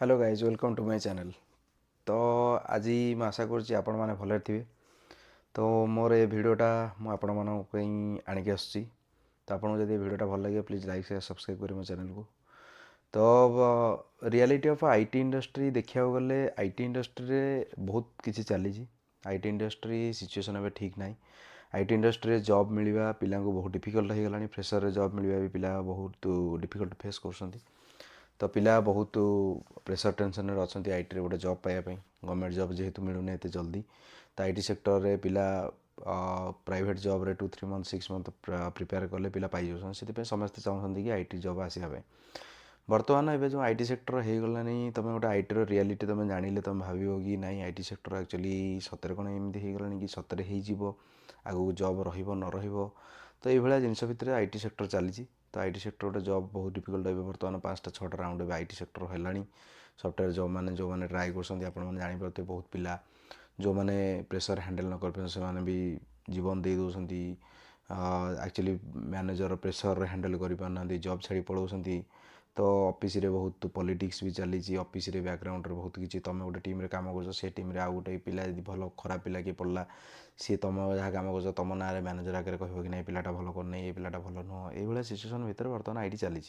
Hello guys welcome to my channel. तो आज मैं आशा करुँच आपण मैंने भले थे। तो मोर ये भिडटा मुझे आणिक आसुच्ची। तो आपको जब भिडटा भल लगे प्लीज लाइक शेयर सब्सक्राइब करें मो चैनल को। तो रियलिटी ऑफ आईटी इंडस्ट्री देखा गले आईटी इंडस्ट्री रे बहुत किसी चली। आईटी इंडस्ट्री सिचुएसन अब ठीक ना। आईटी इंडस्ट्री जॉब मिलवा पिला बहुत डिफिकल्ट हो गला। फ्रेशर जॉब मिलवा भी पिला बहुत डिफिकल्ट फेस कर। तो पिला बहुत प्रेशर टेंशन अच्छा आईटी गोटे जॉब पाइबापी गवर्नमेंट जॉब जेहेतु मिलूनी एत जल्दी। तो आईटी सेक्टर रे पिला प्राइवेट जॉब रे 2-3 मंथ 6 मंथ प्रिपेयर कले पिला पाई जाऊँ से समस्ते चाहते कि आईटी जॉब आसवाई। बर्तमान एवं जो आईटी सेक्टर हो गलानी तुम गोटे आईटी रियलिटी तुम जान तुम भाव कि ना आईटी सेक्टर एक्चुअली सतरे कौन एमती हो गलानी कि सतरे हो आगू जॉब रन तो ये जिनस भितर आईटी सेक्टर चली। तो आईटी सेक्टर गोटे जॉब बहुत डिफिकल्ट है बर्तमान 5टा 6टा राउंड आईटी सेक्टर है। सफ्टवेयर जॉब मैंने जो मैंने ट्राए कर जापारे बहुत पिला जो मैंने प्रेशर हैंडल न कर से भी जीवन दे दौरान एक्चुअली मैनेजर प्रेशर हैंडल कर जॉब छाड़ी पलाउं। तो ऑफिस रे बहुत पॉलिटिक्स भी चली ऑफिस रे बैकग्राउंड रे बहुत किसी तुम गोटे टीम रे काम कर से टीम रे आउ गोटे पिला यदि भल खराब पिला किए पड़ा सी तुम जहाँ काम कर तुम ना मैनेजर आगे कह कि नहीं पिलाटा भल कर ये पिलाटा भल नुह ये सिचुएसन भितर बर्तमान आईटी चली।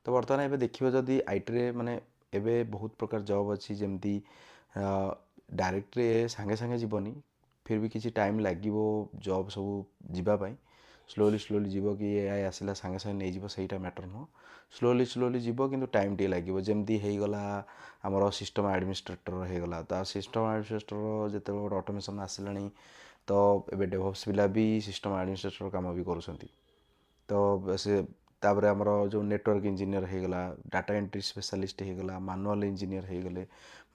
तो बर्तमान एवं देखिए जदि आईटी रे माने एवं बहुत प्रकार जॉब अच्छी जमती डायरेक्ट सांगे सांगे जीवनी फिर भी किसी टाइम लगे जॉब सब जीवाई स्लोली स्लोली जीव कि ए आसला सांगे सांगे नहीं जीव सहीटा मैटर नुह स्लोली स्लोली जीव कि टाइम टे लगे जमती होगला आमर सिस्टम एडमिनिस्ट्रेटर होगला तो सिस्टम एडमिनिस्ट्रेटर जो गोटे ऑटोमेशन आसला तो ये डेवलप्स पिला भी सिस्टम एडमिनिस्ट्रेटर काम भी कर। तो से तापर आमर जो नेटवर्क इंजीनियर होगला डाटा एंट्री स्पेशलिस्ट होगला मानुअल इंजीनियर होगले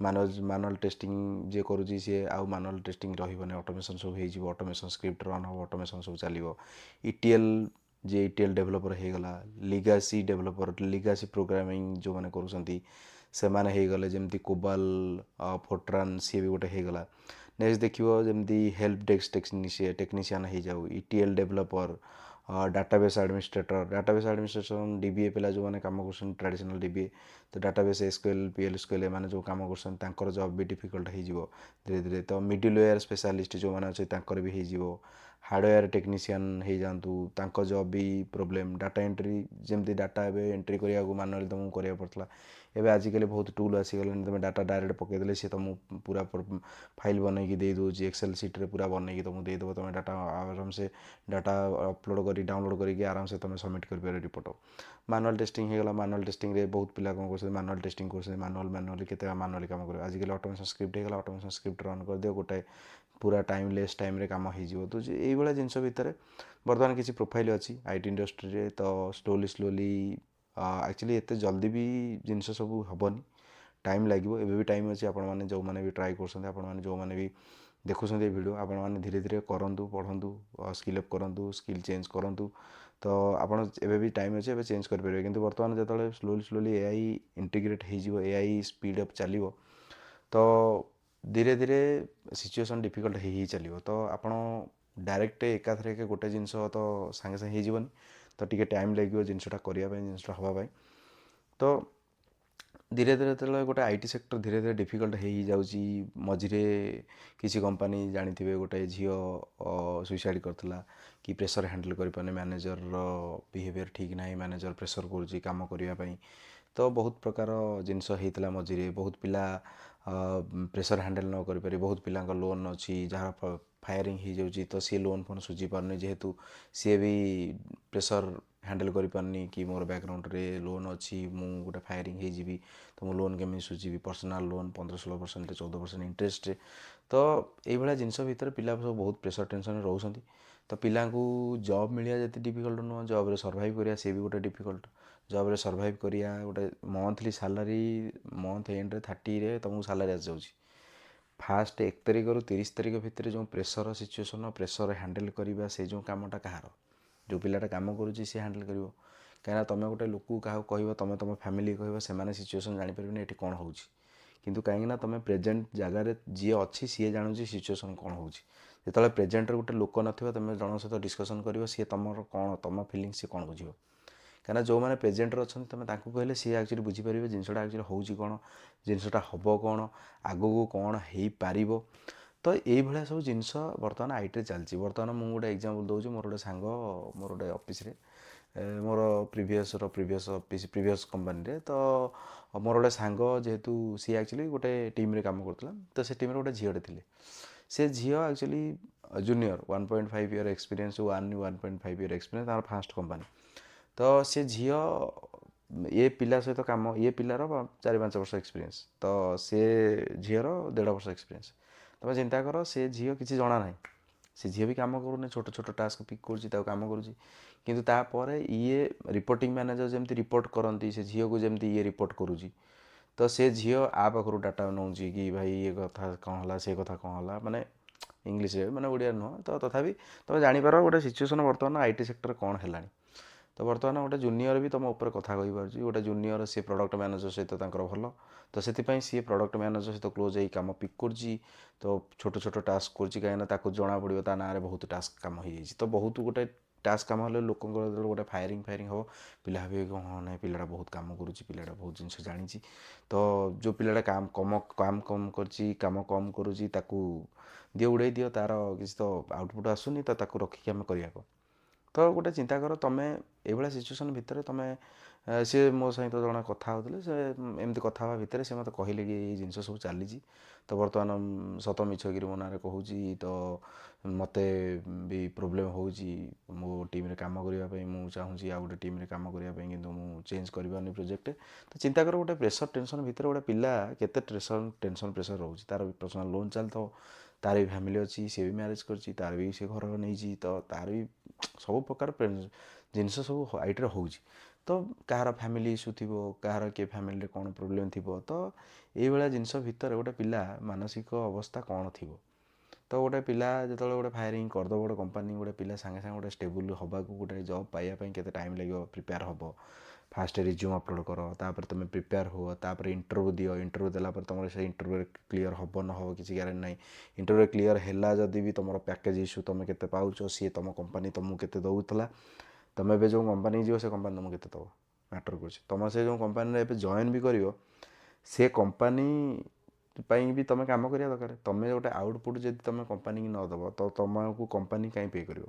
मानुअल टेस्टिंग जे करुँची सी आउ मानुअल टेस्टिंग रही ऑटोमेशन सब हो ऑटोमेशन स्क्रिप्ट रन हो ऑटोमेशन सब चलो ईटीएल जे ईटीएल डेभलपर होगला लिगासी डेभलपर लिगासी प्रोग्रामिंग जो मैंने करुँच से मैंने होगले जमती कोबाल फोर्ट्रान सी भी गोटे होगला। नेक्स्ट देखिए जमती हेल्प डेस्क टेक्नीशियन हो जाऊ ETL developer database administrator dBA पिला जो मैंने काम कर ट्रेडिशनल डीबीए तो डाटाबेस एसक्यूएल पीएलएसक्यूएल एम जो काम कर जॉब भी डिफिकल्ट हो धीरे धीरे। तो मिडिलवेयर स्पेशलिस्ट जो मैंने अच्छे भी हो हार्डवेयर टेक्नीशियन हो जातु जॉब भी प्रोब्लेम डाटा एंट्री जमती डाटा एंट्री करने को मानुअली तुमको कराया पड़ता एवं आजिकल बहुत टूल आसीगला तुम डाटा डायरेक्ट पकईदे सी तुम पूरा फाइल बनईकी दे दूँ एक्सेल सीट्रे पूरा बनईकी तुमको देदेव तुम डाटा आराम से डाटा अपलोड कर डाउनलोड करके आराम से तुम सबमिट कर रिपोर्ट। मानुअल टेस्टिंग होगला मानुअल टेस्टिंग रे बहुत पिला कौन कर मानुअल टेस्टिंग कर मानुअली केते मानुअली काम कर आजिकल ऑटोमेशन स्क्रिप्ट होगला ऑटोमेशन स्क्रिप्ट रन कर दियो गोटे पूरा टाइम लेस टाइम रे काम हो। तो ये जिनस भितर बर्तमान किसी प्रोफाइल अच्छी आईटी इंडस्ट्री रे तो स्लोली स्लोली एक्चुअली एत जल्दी भी जिनस सब हेनी टाइम लगे एवं भी टाइम अच्छी आपण मैंने जो मैंने भी ट्राए कर जो मैंने भी देखुं ये वीडियो आपण मैंने धीरे धीरे करूँ पढ़ु स्किल अप करूँ स्किल चेंज करूँ। तो आपड़ एवं भी टाइम अच्छे चेंज करेंगे कि बर्तमान जो स्लोली स्लोली एआई इंटीग्रेट हो एआई स्पीड अप चलो तो धीरे धीरे सिचुएसन डिफिकल्ट ही चलो। तो आपड़ डायरेक्ट एकाथर के गोटे जिनस तो सांगे सांगे होनी तो टी टाइम लगे जिनसा करने जिनसा हाँपाई। तो धीरे धीरे जो गोटे आईटी सेक्टर धीरे धीरे डिफिकल्ट हो जाऊँगी मझे किसी कंपनी जानी गोटे झील सुइसाइड करता कि प्रेशर हैंडल कर मैनेजर बिहेवियर ठीक ना मैनेजर प्रेशर कम करने। तो बहुत प्रकार जिनस होता मझे बहुत पिला प्रेशर हैंडल न करें बहुत पिला लोन अच्छी जहाँ फायरिंग हो जाऊँगी तो सी लोन फोन सुझी पारनी जेहेतु सी भी प्रेशर हैंडल कर पारनी कि मोर बैकग्राउंड रे लोन अच्छी मु गोटे फायरिंग हो तो मो लोन केमी सुझी पर्सनाल लोन 15-16% 14% इंटरेस्ट। तो ये जिनस भितर पिला सब बहुत प्रेशर टेंशन रोच। तो पिला जॉब मिलवा जी डिफिकल्ट नुह जॉब सर्वाइव करा सी भी गोटे डिफिकल्ट जॉब सर्वाइव करा गोटे मंथली सैलरी मंथ एंड रे 30 रे तुमको सैलरी आस जाऊँगी फास्ट 1 तारिख रु 30 तारिख भितर जो प्रेशर सिचुएसन प्रेशर हैंडल करवा से जो कमटा कहार जो पिलाटा काम करुँची सी हैंडल कर कहीं तुम गोटे लोक क्या कह तुम तुम फैमिली कह से सिचुएसन जापर ये कौन हो किंतु कहीं तुम प्रेजेंट जगार जी अच्छी सी जानूँ सिचुएसन कौन हो जो प्रेजेंट गोटे लोक न तुम जन सहित डिस्कसन कर सी तुम कौन तुम फिलिंग सी कौन बुझे କାହିଁକିନା ଯେଉଁମାନେ ପ୍ରେଜେଣ୍ଟରେ ଅଛନ୍ତି ତୁମେ ତାଙ୍କୁ କହିଲେ ସିଏ ଆକ୍ଚୁଆଲି ବୁଝିପାରିବେ ଜିନିଷଟା ଆକ୍ଚୁଆଲି ହେଉଛି କ'ଣ, ଜିନିଷଟା ହେବ କ'ଣ, ଆଗକୁ କ'ଣ ହେଇପାରିବ। ତ ଏଇଭଳିଆ ସବୁ ଜିନିଷ ବର୍ତ୍ତମାନ ଆଇଟିରେ ଚାଲିଛି। ବର୍ତ୍ତମାନ ମୁଁ ଗୋଟେ ଏକ୍ଜାମ୍ପଲ୍ ଦେଉଛି। ମୋର ଗୋଟେ ସାଙ୍ଗ, ମୋର ଗୋଟେ ଅଫିସରେ, ମୋର ପ୍ରିଭିୟସ୍ କମ୍ପାନୀରେ, ତ ମୋର ଗୋଟେ ସାଙ୍ଗ ଯେହେତୁ ସିଏ ଆକ୍ଚୁଆଲି ଗୋଟେ ଟିମ୍ରେ କାମ କରୁଥିଲା, ତ ସେ ଟିମ୍ରେ ଗୋଟେ ଝିଅଟେ ଥିଲେ। ସେ ଝିଅ actually junior, 1.5 year experience, 1.5 year experience, ତାଙ୍କର ଫାଷ୍ଟ କମ୍ପାନୀ। ତ ସେ ଝିଅ ଏ ପିଲା ସହିତ କାମ, ଏ ପିଲାର 4-5 ବର୍ଷ ଏକ୍ସପିରିଏନ୍ସ, ତ ସେ ଝିଅର 1.5 ବର୍ଷ ଏକ୍ସପିରିଏନ୍ସ। ତମେ ଚିନ୍ତା କର, ସେ ଝିଅ କିଛି ଜଣା ନାହିଁ, ସେ ଝିଅ ବି କାମ କରୁନି, ଛୋଟ ଛୋଟ ଟାସ୍କ ପିକ୍ କରୁଛି, ତାକୁ କାମ କରୁଛି। କିନ୍ତୁ ତାପରେ ଇଏ ରିପୋର୍ଟିଂ ମ୍ୟାନେଜର ଯେମିତି ରିପୋର୍ଟ କରନ୍ତି, ସେ ଝିଅକୁ ଯେମିତି ଇଏ ରିପୋର୍ଟ କରୁଛି। ତ ସେ ଝିଅ ଆ ପାଖରୁ ଡାଟା ନେଉଛି କି ଭାଇ ଏ କଥା କ'ଣ ହେଲା, ସେ କଥା କ'ଣ ହେଲା, ମାନେ ଇଂଲିଶରେ, ମାନେ ଓଡ଼ିଆ ନୁହଁ। ତ ତଥାପି ତୁମେ ଜାଣିପାର ଗୋଟେ ସିଚୁଏସନ୍ ବର୍ତ୍ତମାନ ଆଇଟି ସେକ୍ଟର କ'ଣ ହେଲାଣି। ତ ବର୍ତ୍ତମାନ ଗୋଟେ ଜୁନିୟର ବି ତୁମ ଉପରେ କଥା କହିପାରୁଛି। ଗୋଟେ ଜୁନିୟର ସିଏ ପ୍ରଡ଼କ୍ଟ ମ୍ୟାନେଜର ସହିତ ତାଙ୍କର ଭଲ, ତ ସେଥିପାଇଁ ସିଏ ପ୍ରଡ଼କ୍ଟ ମ୍ୟାନେଜର ସହିତ କ୍ଲୋଜ୍ ହେଇ କାମ ପିକ୍ କରୁଛି। ତ ଛୋଟ ଛୋଟ ଟାସ୍କ କରୁଛି, କାହିଁକିନା ତାକୁ ଜଣାପଡ଼ିବ ତା ନାଁରେ ବହୁତ ଟାସ୍କ କାମ ହେଇଯାଇଛି। ତ ବହୁତ ଗୋଟେ ଟାସ୍କ କାମ ହେଲେ ଲୋକଙ୍କର ଯେତେବେଳେ ଗୋଟେ ଫାୟାରିଂ ହେବ, ପିଲା ଭାବିବେ କି ହଁ ନାଇଁ ପିଲାଟା ବହୁତ କାମ କରୁଛି, ପିଲାଟା ବହୁତ ଜିନିଷ ଜାଣିଛି। ତ ଯେଉଁ ପିଲାଟା କାମ କମ୍ କରୁଛି, କାମ କମ୍ କରୁଛି, ତାକୁ ଉଡ଼େଇ ଦିଅ, ତାର କିଛି ତ ଆଉଟପୁଟ୍ ଆସୁନି, ତ ତାକୁ ରଖିକି ଆମେ କରିବାକୁ। ତ ଗୋଟେ ଚିନ୍ତା କର, ତମେ ଏଇଭଳିଆ ସିଚୁଏସନ୍ ଭିତରେ ତମେ, ସିଏ ମୋ ସହିତ ଜଣେ କଥା ହେଉଥିଲେ, ସେ ଏମିତି କଥା ହେବା ଭିତରେ ସେ ମୋତେ କହିଲେ କି ଏଇ ଜିନିଷ ସବୁ ଚାଲିଛି। ତ ବର୍ତ୍ତମାନ ସତ ମିଛକିରି ମୋ ନାଁରେ କହୁଛି, ତ ମୋତେ ବି ପ୍ରୋବ୍ଲେମ୍ ହେଉଛି ମୋ ଟିମ୍ରେ କାମ କରିବା ପାଇଁ। ମୁଁ ଚାହୁଁଛି ଆଉ ଗୋଟେ ଟିମ୍ରେ କାମ କରିବା ପାଇଁ, କିନ୍ତୁ ମୁଁ ଚେଞ୍ଜ କରିପାରୁନି ପ୍ରୋଜେକ୍ଟ। ତ ଚିନ୍ତା କର, ଗୋଟେ ପ୍ରେସର୍ ଟେନସନ୍ ଭିତରେ ଗୋଟେ ପିଲା କେତେ ଟେନସନ୍ ପ୍ରେସର୍ ରହୁଛି। ତାର ବି ପର୍ସନାଲ୍ ଲୋନ୍ ଚାଲିଥିବ, ତାର ବି ଫ୍ୟାମିଲି ଅଛି, ସିଏ ବି ମ୍ୟାରେଜ୍ କରିଛି, ତାର ବି ସେ ଘର ନେଇଛି, ତ ତାର ବି ସବୁ ପ୍ରକାର ଜିନିଷ ସବୁ ଆଇଟିରେ ହେଉଛି। ତ କାହାର ଫ୍ୟାମିଲି ଇସ୍ୟୁ ଥିବ, କାହାର କିଏ ଫ୍ୟାମିଲିରେ କ'ଣ ପ୍ରୋବ୍ଲେମ୍ ଥିବ। ତ ଏଇଭଳିଆ ଜିନିଷ ଭିତରେ ଗୋଟେ ପିଲା ମାନସିକ ଅବସ୍ଥା କ'ଣ ଥିବ। ତ ଗୋଟେ ପିଲା ଯେତେବେଳେ ଗୋଟେ ଫାୟାରିଂ କରିଦେବ ଗୋଟେ କମ୍ପାନୀ, ଗୋଟେ ପିଲା ସାଙ୍ଗେ ସାଙ୍ଗେ ଗୋଟେ ଷ୍ଟେବୁଲ୍ ହେବାକୁ, ଗୋଟେ ଜବ୍ ପାଇବା ପାଇଁ କେତେ ଟାଇମ୍ ଲାଗିବ, ପ୍ରିପେୟାର ହେବ। ଫାଷ୍ଟ ରିଜ୍ୟୁମ୍ ଅପଲୋଡ଼ କର, ତାପରେ ତୁମେ ପ୍ରିପେୟାର ହୁଅ, ତାପରେ ଇଣ୍ଟରଭ୍ୟୁ ଦିଅ। ଇଣ୍ଟରଭ୍ୟୁ ଦେଲା ପରେ ତୁମର ସେ ଇଣ୍ଟରଭ୍ୟୁରେ କ୍ଲିୟର ହେବ ନ ହେବ କିଛି ଗ୍ୟାରେଣ୍ଟି ନାହିଁ। ଇଣ୍ଟରଭ୍ୟୁରେ କ୍ଲିୟର ହେଲା ଯଦି ବି ତୁମର ପ୍ୟାକେଜ୍ ଇସ୍ୟୁ, ତୁମେ କେତେ ପାଉଛ, ସିଏ ତୁମ କମ୍ପାନୀ ତୁମକୁ କେତେ ଦେଉଥିଲା, ତୁମେ ଏବେ ଯେଉଁ କମ୍ପାନୀ ଯିବ ସେ କମ୍ପାନୀ ତୁମକୁ କେତେ ଦେବ ମ୍ୟାଟର୍ କରୁଛି। ତୁମର ସେ ଯେଉଁ କମ୍ପାନୀରେ ଏବେ ଜଏନ୍ ବି କରିବ, ସେ କମ୍ପାନୀ ପାଇଁ ବି ତୁମେ କାମ କରିବା ଦରକାର। ତୁମେ ଗୋଟେ ଆଉଟପୁଟ୍ ଯଦି ତୁମେ କମ୍ପାନୀକି ନ ଦେବ, ତ ତୁମକୁ କମ୍ପାନୀ କାହିଁ ପେ କରିବ।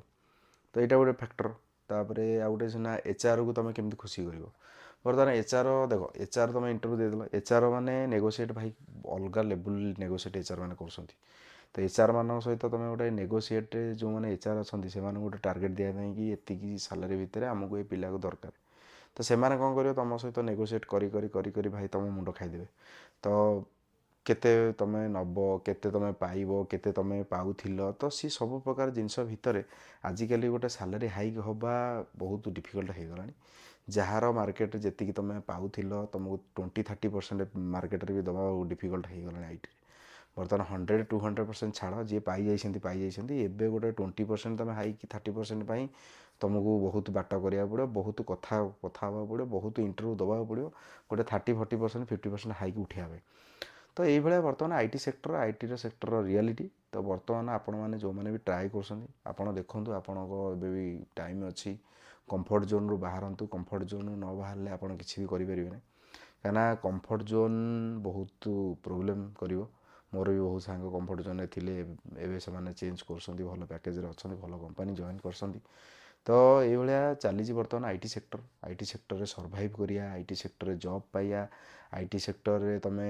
ତ ଏଇଟା ଗୋଟେ ଫ୍ୟାକ୍ଟର। ତାପରେ ଆଉ ଗୋଟେ ସିନା ଏଚ୍ଆର୍କୁ ତୁମେ କେମିତି ଖୁସି କରିବ। ବର୍ତ୍ତମାନ ଏଚ୍ଆର୍ ଦେଖ, ଏଚ୍ଆର୍ ତୁମେ ଇଣ୍ଟରଭ୍ୟୁ ଦେଇଦେଲ, ଏଚ୍ଆର୍ ମାନେ ନେଗୋସିଏଟ୍, ଭାଇ ଅଲଗା ଲେବୁଲ୍ ନେଗୋସିଏଟ୍ ଏଚ୍ଆର୍ ମାନେ କରୁଛନ୍ତି। ତ ଏଚ୍ଆର୍ ମାନଙ୍କ ସହିତ ତୁମେ ଗୋଟେ ନେଗୋସିଏଟ୍, ଯେଉଁମାନେ ଏଚ୍ଆର୍ ଅଛନ୍ତି ସେମାନଙ୍କୁ ଗୋଟେ ଟାର୍ଗେଟ୍ ଦିଆ ପାଇଁ କି ଏତିକି ସାଲାରୀ ଭିତରେ ଆମକୁ ଏ ପିଲାକୁ ଦରକାର। ତ ସେମାନେ କ'ଣ କରିବେ, ତୁମ ସହିତ ନେଗୋସିଏଟ୍ କରି ଭାଇ ତୁମ ମୁଣ୍ଡ ଖାଇଦେବେ। ତ କେତେ ତୁମେ ନେବ, କେତେ ତୁମେ ପାଇବ, କେତେ ତୁମେ ପାଉଥିଲ, ତ ସିଏ ସବୁ ପ୍ରକାର ଜିନିଷ ଭିତରେ ଆଜିକାଲି ଗୋଟେ ସାଲାରୀ ହାଇକ୍ ହେବା ବହୁତ ଡିଫିକଲ୍ଟ ହେଇଗଲାଣି। ଯାହାର ମାର୍କେଟ ଯେତିକି ତୁମେ ପାଉଥିଲ, ତୁମକୁ 20-30% ମାର୍କେଟରେ ବି ଦେବା ଡିଫିକଲ୍ଟ ହେଇଗଲାଣି ଆଇଟିରେ। ବର୍ତ୍ତମାନ 100-200% ଛାଡ଼, ଯିଏ ପାଇଯାଇଛନ୍ତି। ଏବେ ଗୋଟେ 20% ତୁମେ ହାଇକ୍, 30% ପାଇଁ ତୁମକୁ ବହୁତ ବାଟ କରିବାକୁ ପଡ଼ିବ, ବହୁତ କଥା ହେବାକୁ ପଡ଼ିବ, ବହୁତ ଇଣ୍ଟରଭ୍ୟୁ ଦେବାକୁ ପଡ଼ିବ, ଗୋଟେ 30-40%, 50% ହାଇକ୍ ଉଠିବା ପାଇଁ। ତ ଏଇଭଳିଆ ବର୍ତ୍ତମାନ ଆଇଟିର ସେକ୍ଟରର ରିଆଲିଟି। ତ ବର୍ତ୍ତମାନ ଆପଣମାନେ ଯେଉଁମାନେ ବି ଟ୍ରାଏ କରୁଛନ୍ତି, ଆପଣ ଦେଖନ୍ତୁ, ଆପଣଙ୍କ ଏବେ ବି ଟାଇମ୍ ଅଛି। କମ୍ଫର୍ଟ ଜୋନ୍ରୁ ବାହାରନ୍ତୁ। କମ୍ଫର୍ଟ ଜୋନ୍ରୁ ନ ବାହାରିଲେ ଆପଣ କିଛି ବି କରିପାରିବେନି, କାହିଁକିନା କମ୍ଫର୍ଟ ଜୋନ୍ ବହୁତ ପ୍ରୋବ୍ଲେମ୍ କରିବ। ମୋର ବି ବହୁତ ସାଙ୍ଗ କମ୍ଫର୍ଟ ଜୋନ୍ରେ ଥିଲେ, ଏବେ ସେମାନେ ଚେଞ୍ଜ କରୁଛନ୍ତି, ଭଲ ପ୍ୟାକେଜ୍ରେ ଅଛନ୍ତି, ଭଲ କମ୍ପାନୀ ଜଏନ୍ କରୁଛନ୍ତି। ତ ଏଇଭଳିଆ ଚାଲିଛି ବର୍ତ୍ତମାନ ଆଇଟି ସେକ୍ଟର। ଆଇଟି ସେକ୍ଟରରେ ସର୍ଭାଇଭ୍ କରିବା, ଆଇଟି ସେକ୍ଟରରେ ଜବ୍ ପାଇବା। ଆଇଟି ସେକ୍ଟରରେ ତୁମେ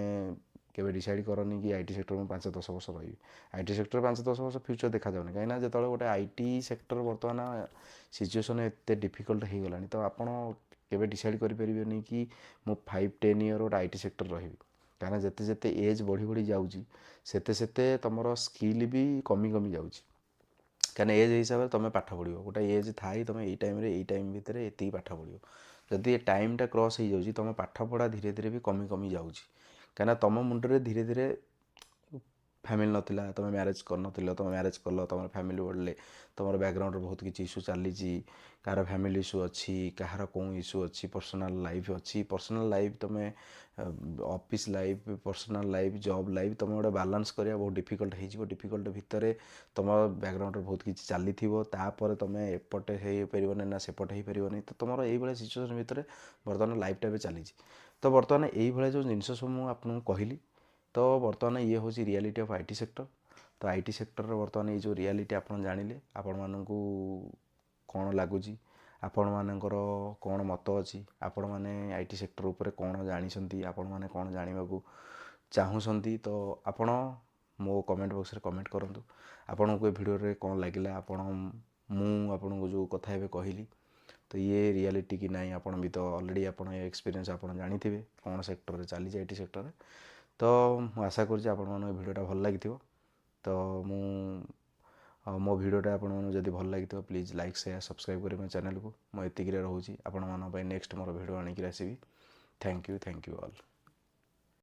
କେବେ ଡିସାଇଡ଼୍ କରନି କି ଆଇଟି ସେକ୍ଟର ମୁଁ 5-10 ବର୍ଷ ରହିବି। ଆଇଟି ସେକ୍ଟର 5-10 ବର୍ଷ ଫ୍ୟୁଚର୍ ଦେଖାଯାଉନି, କାହିଁକିନା ଯେତେବେଳେ ଗୋଟେ ଆଇଟି ସେକ୍ଟର ବର୍ତ୍ତମାନ ସିଚୁଏସନ୍ ଏତେ ଡିଫିକଲ୍ଟ ହେଇଗଲାଣି, ତ ଆପଣ କେବେ ଡିସାଇଡ଼୍ କରିପାରିବେନି କି ମୁଁ 5-10 ଇୟର୍ ଗୋଟେ ଆଇଟି ସେକ୍ଟର ରହିବି। କାହିଁକିନା ଯେତେ ଯେତେ ଏଜ୍ ବଢ଼ି ଯାଉଛି, ସେତେ ତୁମର ସ୍କିଲ୍ ବି କମି ଯାଉଛି। କାହିଁକିନା ଏଜ୍ ହିସାବରେ ତୁମେ ପାଠ ପଢ଼ିବ, ଗୋଟେ ଏଜ୍ ଥାଏ ତୁମେ ଏଇ ଟାଇମ୍ ଭିତରେ ଏତିକି ପାଠ ପଢ଼ିବ। ଯଦି ଏ ଟାଇମ୍ଟା କ୍ରସ୍ ହେଇଯାଉଛି, ତୁମ ପାଠପଢ଼ା ଧୀରେ ଧୀରେ ବି କମି ଯାଉଛି। କାହିଁକିନା ତୁମ ମୁଣ୍ଡରେ ଧୀରେ ଧୀରେ ଫ୍ୟାମିଲି ନଥିଲା, ତୁମେ ମ୍ୟାରେଜ୍ କରିନଥିଲ, ତୁମେ ମ୍ୟାରେଜ୍ କଲ, ତୁମର ଫ୍ୟାମିଲି ବଢ଼ିଲେ, ତୁମର ବ୍ୟାକ୍ଗ୍ରାଉଣ୍ଡରେ ବହୁତ କିଛି ଇସ୍ୟୁ ଚାଲିଛି, କାହାର ଫ୍ୟାମିଲି ଇସ୍ୟୁ ଅଛି, କାହାର କେଉଁ ଇସ୍ୟୁ ଅଛି, ପର୍ସନାଲ୍ ଲାଇଫ୍ ଅଛି, ପର୍ସନାଲ୍ ଲାଇଫ୍ ତୁମେ office life, personal life, job life ତୁମେ ଗୋଟେ ବାଲାନ୍ସ କରିବା ବହୁତ ଡିଫିକଲ୍ଟ ହେଇଯିବ। ଡିଫିକଲ୍ଟ ଭିତରେ ତୁମ ବ୍ୟାକ୍ଗ୍ରାଉଣ୍ଡରେ ବହୁତ କିଛି ଚାଲିଥିବ, ତାପରେ ତୁମେ ଏପଟେ ହେଇପାରିବନି ନା ସେପଟେ ହେଇପାରିବନି। ତ ତୁମର ଏଇଭଳିଆ ସିଚୁଏସନ୍ ଭିତରେ ବର୍ତ୍ତମାନ ଲାଇଫ୍ଟା ଏବେ ଚାଲିଛି। ତ ବର୍ତ୍ତମାନ ଏଇଭଳିଆ ଯେଉଁ ଜିନିଷ ସବୁ ମୁଁ ଆପଣଙ୍କୁ କହିଲି, ତ ବର୍ତ୍ତମାନ ଇଏ ହେଉଛି ରିଆଲିଟି ଅଫ୍ IT ସେକ୍ଟର। ତ IT ସେକ୍ଟରର ବର୍ତ୍ତମାନ ଏଇ ଯେଉଁ ରିଆଲିଟି ଆପଣ ଜାଣିଲେ, ଆପଣମାନଙ୍କୁ କ'ଣ ଲାଗୁଛି, ଆପଣମାନଙ୍କର କ'ଣ ମତ ଅଛି, ଆପଣମାନେ IT ସେକ୍ଟର ଉପରେ କ'ଣ ଜାଣିଛନ୍ତି, ଆପଣମାନେ କ'ଣ ଜାଣିବାକୁ ଚାହୁଁଛନ୍ତି, ତ ଆପଣ ମୋ କମେଣ୍ଟ ବକ୍ସରେ କମେଣ୍ଟ କରନ୍ତୁ। ଆପଣଙ୍କୁ ଏ ଭିଡ଼ିଓରେ କ'ଣ ଲାଗିଲା, ମୁଁ ଆପଣଙ୍କୁ ଯେଉଁ କଥା ଏବେ କହିଲି, ତ ଇଏ ରିଆଲିଟି କି ନାହିଁ, ଆପଣ ବି ତ ଅଲରେଡ଼ି ଆପଣ ଏ ଏକ୍ସପିରିଏନ୍ସ ଆପଣ ଜାଣିଥିବେ କ'ଣ ସେକ୍ଟରରେ ଚାଲିଛି IT ସେକ୍ଟରରେ। ତ ମୁଁ ଆଶା କରୁଛି ଆପଣମାନଙ୍କୁ ଏ ଭିଡ଼ିଓଟା ଭଲ ଲାଗିଥିବ। ତ ମୋ ଭିଡ଼ିଓଟା ଆପଣମାନଙ୍କୁ ଯଦି ଭଲ ଲାଗିଥିବ ପ୍ଲିଜ୍ ଲାଇକ୍ ସେୟାର ସବସ୍କ୍ରାଇବ୍ କରିବେ ମୋ ଚ୍ୟାନେଲକୁ। ମୁଁ ଏତିକିରେ ରହୁଛି, ଆପଣମାନଙ୍କ ପାଇଁ ନେକ୍ସଟ ମୋର ଭିଡ଼ିଓ ଆଣିକି ଆସିବି। Thank you all.